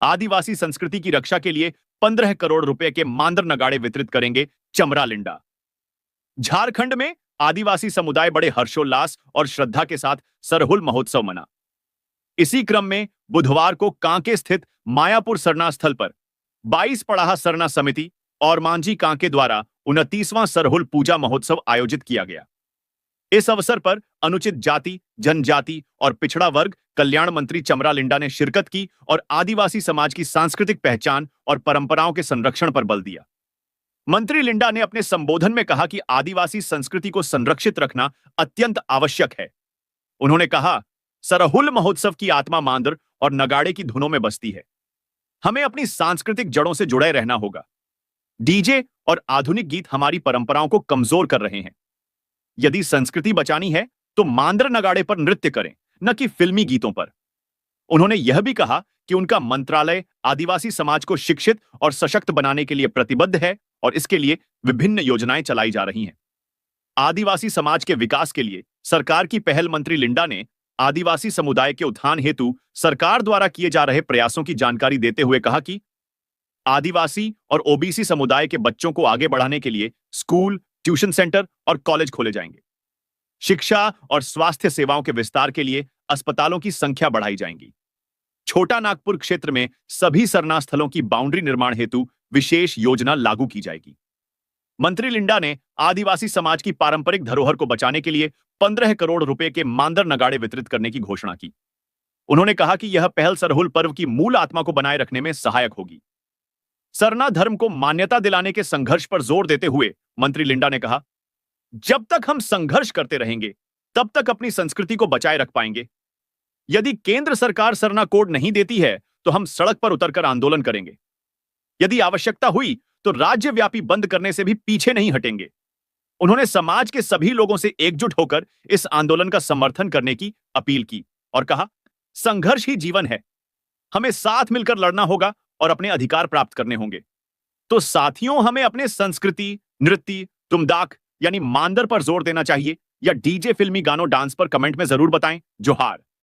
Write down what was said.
आदिवासी संस्कृति की रक्षा के लिए 15 करोड़ रुपए के मांदर नगाड़े वितरित करेंगे चमरा लिंडा। झारखंड में आदिवासी समुदाय बड़े हर्षोल्लास और श्रद्धा के साथ सरहुल महोत्सव मना। इसी क्रम में बुधवार को कांके स्थित मायापुर सरना स्थल पर 22 पड़ाहा सरना समिति और मांझी कांके द्वारा 29वां सरहुल पूजा महोत्सव आयोजित किया गया। इस अवसर पर अनुचित जाति, जनजाति और पिछड़ा वर्ग कल्याण मंत्री चमरा लिंडा ने शिरकत की और आदिवासी समाज की सांस्कृतिक पहचान और परंपराओं के संरक्षण पर बल दिया। मंत्री लिंडा ने अपने संबोधन में कहा कि आदिवासी संस्कृति को संरक्षित रखना अत्यंत आवश्यक है। उन्होंने कहा, सरहुल महोत्सव की आत्मा मांदर और नगाड़े की धुनों में बसती है। हमें अपनी सांस्कृतिक जड़ों से जुड़े रहना होगा। डीजे और आधुनिक गीत हमारी परंपराओं को कमजोर कर रहे हैं। यदि संस्कृति बचानी है तो मांदर नगाड़े पर नृत्य करें, न कि फिल्मी गीतों पर। उन्होंने यह भी कहा कि उनका मंत्रालय आदिवासी समाज को शिक्षित और सशक्त बनाने के लिए प्रतिबद्ध है और इसके लिए विभिन्न योजनाएं चलाई जा रही हैं। आदिवासी समाज के विकास के लिए सरकार की पहल मंत्री लिंडा ने आदिवासी समुदाय के उत्थान हेतु सरकार द्वारा किए जा रहे प्रयासों की जानकारी देते हुए कहा कि आदिवासी और ओबीसी समुदाय के बच्चों को आगे बढ़ाने के लिए स्कूल, ट्यूशन सेंटर और कॉलेज खोले जाएंगे। शिक्षा और स्वास्थ्य सेवाओं के विस्तार के लिए अस्पतालों की संख्या बढ़ाई जाएंगी। छोटा नागपुर क्षेत्र में सभी सरना स्थलों की बाउंड्री निर्माण हेतु विशेष योजना लागू की जाएगी। मंत्री लिंडा ने आदिवासी समाज की पारंपरिक धरोहर को बचाने के लिए 15 करोड़ रुपए के मांदर नगाड़े वितरित करने की घोषणा की। उन्होंने कहा कि यह पहल सरहुल पर्व की मूल आत्मा को बनाए रखने में सहायक होगी। सरना धर्म को मान्यता दिलाने के संघर्ष पर जोर देते हुए मंत्री लिंडा ने कहा, जब तक हम संघर्ष करते रहेंगे तब तक अपनी संस्कृति को बचाए रख पाएंगे। यदि केंद्र सरकार सरना कोड नहीं देती है तो हम सड़क पर उतरकर आंदोलन करेंगे। यदि आवश्यकता हुई तो राज्यव्यापी बंद करने से भी पीछे नहीं हटेंगे। उन्होंने समाज के सभी लोगों से एकजुट होकर इस आंदोलन का समर्थन करने की अपील की और कहा, संघर्ष ही जीवन है। हमें साथ मिलकर लड़ना होगा और अपने अधिकार प्राप्त करने होंगे। तो साथियों, हमें अपने संस्कृति, नृत्य, तुमदाक यानी मांदर पर जोर देना चाहिए या डीजे फिल्मी गानों डांस पर कमेंट में जरूर बताएं। जोहार।